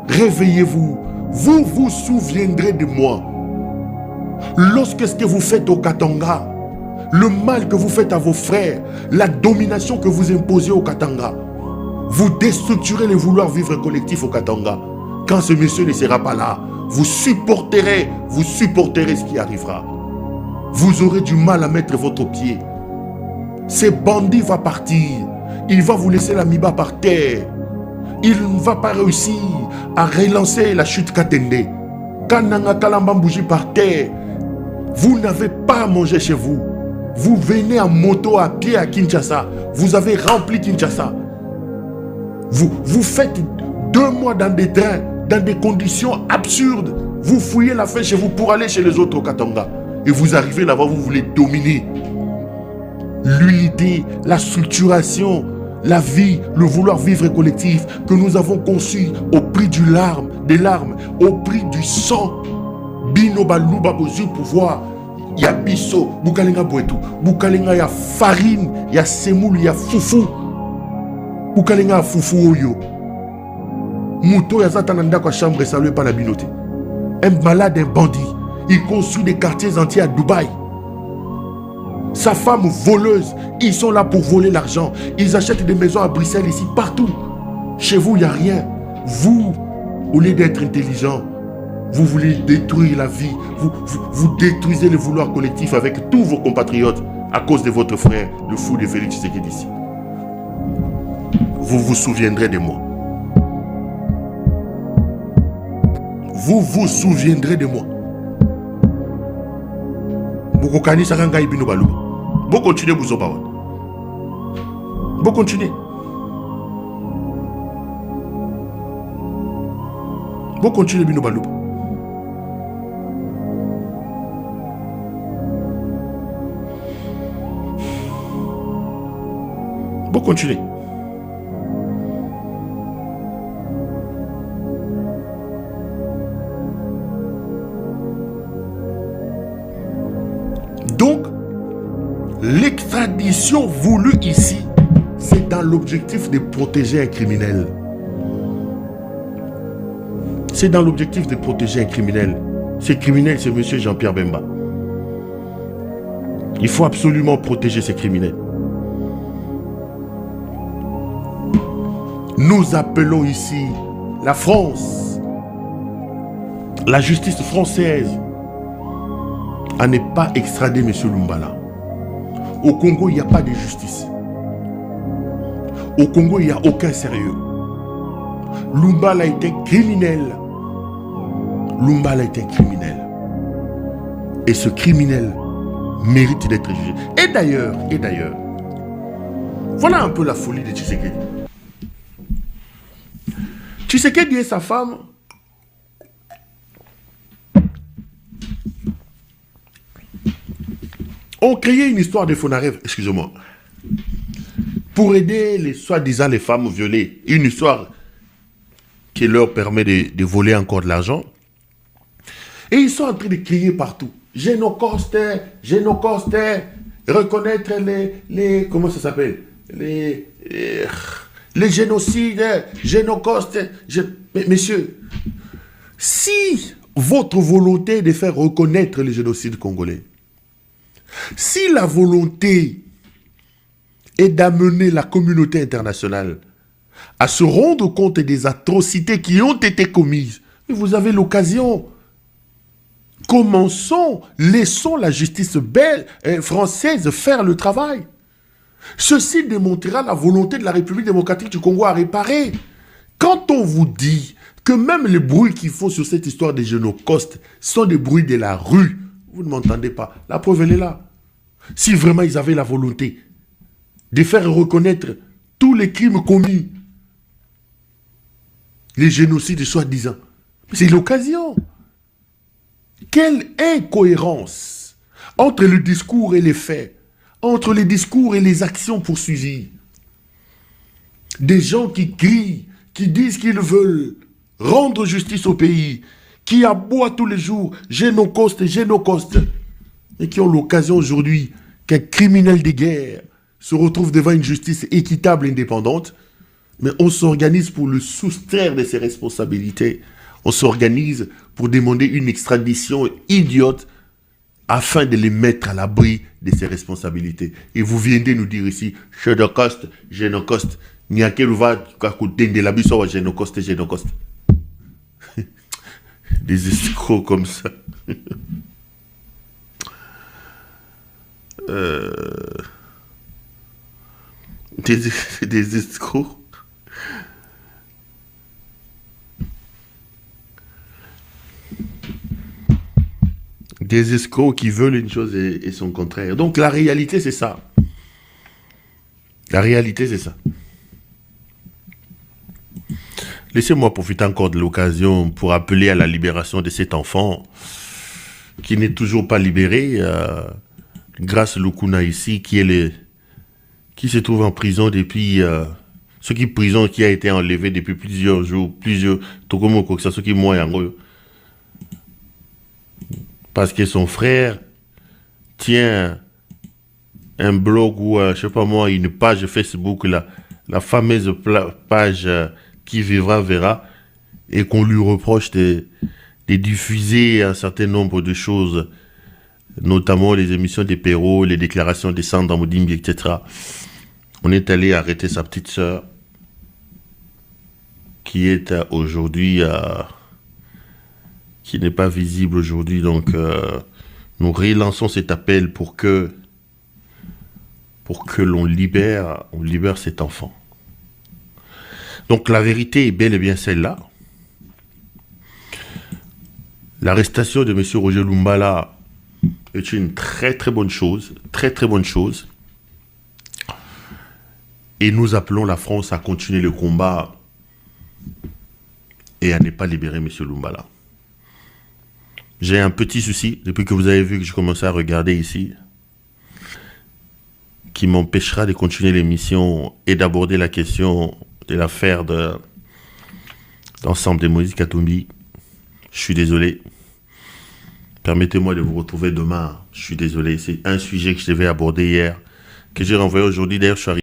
Réveillez-vous. Vous vous souviendrez de moi. Lorsque ce que vous faites au Katanga, le mal que vous faites à vos frères, la domination que vous imposez au Katanga, vous déstructurez le vouloir vivre collectif au Katanga. Quand ce monsieur ne sera pas là, vous supporterez ce qui arrivera. Vous aurez du mal à mettre votre pied. Ce bandit va partir. Il va vous laisser l'amiba par terre. Il ne va pas réussir à relancer la chute Katende. Kananga Kalamba bougie par terre. Vous n'avez pas à manger chez vous. Vous venez en moto à pied à Kinshasa. Vous avez rempli Kinshasa. Vous faites 2 mois dans des trains, dans des conditions absurdes. Vous fouillez la faim chez vous pour aller chez les autres au Katanga. Et vous arrivez là-bas, vous voulez dominer. L'unité, la structuration, la vie, le vouloir vivre collectif que nous avons conçu au prix des larmes, au prix du sang. Bino baluba bozu pouvoir. Il y a biso, bukalenga boetu, bukalenga ya farine, il y a semoule, il y a foufou. Bukalenga foufou oyo. Mouto ya zatananda kwa chambre salué par la binote. Un malade, un bandit. Il construit des quartiers entiers à Dubaï. Sa femme voleuse, ils sont là pour voler l'argent. Ils achètent des maisons à Bruxelles, ici, partout. Chez vous, il n'y a rien. Vous, au lieu d'être intelligent, vous voulez détruire la vie. Vous détruisez le vouloir collectif avec tous vos compatriotes à cause de votre frère, le fou de Félix Tshisekedi ici. Vous vous souviendrez de moi. Vous vous souviendrez de moi. Vous continuez, vous continuez, vous continuez. Vous continuez, Bino Balouba. Vous continuez. Donc, l'extradition voulue ici, c'est dans l'objectif de protéger un criminel. C'est dans l'objectif de protéger un criminel. Ce criminel, c'est M. Jean-Pierre Bemba. Il faut absolument protéger ces criminels. Nous appelons ici la France, la justice française, à ne pas extrader M. Lumbala. Au Congo, il n'y a pas de justice. Au Congo, il n'y a aucun sérieux. Lumbala était criminel. Lumbala était criminel. Et ce criminel mérite d'être jugé. Et d'ailleurs, voilà un peu la folie de Tshisekedi. Tshisekedi et sa femme ont créé une histoire de Fonarève, excusez-moi, pour aider les soi-disant les femmes violées. Une histoire qui leur permet de voler encore de l'argent. Et ils sont en train de crier partout. Génocoste, reconnaître les comment ça s'appelle, les génocides, génocoste. Mais messieurs, si votre volonté est de faire reconnaître les génocides congolais, si la volonté est d'amener la communauté internationale à se rendre compte des atrocités qui ont été commises, vous avez l'occasion. Commençons, laissons la justice française faire le travail. Ceci démontrera la volonté de la République démocratique du Congo à réparer. Quand on vous dit que même les bruits qu'il faut sur cette histoire des génocostes sont des bruits de la rue, vous ne m'entendez pas. La preuve, elle est là. Si vraiment ils avaient la volonté de faire reconnaître tous les crimes commis, les génocides soi-disant, c'est l'occasion. Quelle incohérence entre le discours et les faits, entre les discours et les actions poursuivies. Des gens qui crient, qui disent qu'ils veulent rendre justice au pays, qui aboient tous les jours, génocoste, et qui ont l'occasion aujourd'hui qu'un criminel de guerre se retrouve devant une justice équitable et indépendante, Mais on s'organise pour le soustraire de ses responsabilités. On s'organise pour demander une extradition idiote afin de les mettre à l'abri de ses responsabilités. Et vous venez nous dire ici, Génocoste, Génocoste, Nyakeluva, de la biso, Génocoste, Génocoste. Des escrocs comme ça. Des escrocs. Des escrocs qui veulent une chose et son contraire. Donc la réalité, c'est ça. La réalité, c'est ça. Laissez-moi profiter encore de l'occasion pour appeler à la libération de cet enfant qui n'est toujours pas libéré, grâce à Lukuna ici, qui se trouve en prison depuis... ce qui prison qui a été enlevé depuis plusieurs jours, ce qui parce que son frère tient un blog ou, je sais pas moi, une page Facebook, la fameuse page Qui vivra verra, et qu'on lui reproche de diffuser un certain nombre de choses, notamment les émissions des Perrault, les déclarations des Sandra Moudimbi, etc. On est allé arrêter sa petite sœur, qui est aujourd'hui... qui n'est pas visible aujourd'hui. Donc, nous relançons cet appel pour que l'on libère cet enfant. Donc, la vérité est bel et bien celle-là. L'arrestation de M. Roger Lumbala est une très très bonne chose, très très bonne chose. Et nous appelons la France à continuer le combat et à ne pas libérer M. Lumbala. J'ai un petit souci, depuis que vous avez vu que je commençais à regarder ici, qui m'empêchera de continuer l'émission et d'aborder la question de l'affaire d'ensemble des Moïse Katumbi. Je suis désolé. Permettez-moi de vous retrouver demain. Je suis désolé. C'est un sujet que je devais aborder hier, que j'ai renvoyé aujourd'hui. D'ailleurs, je suis arrivé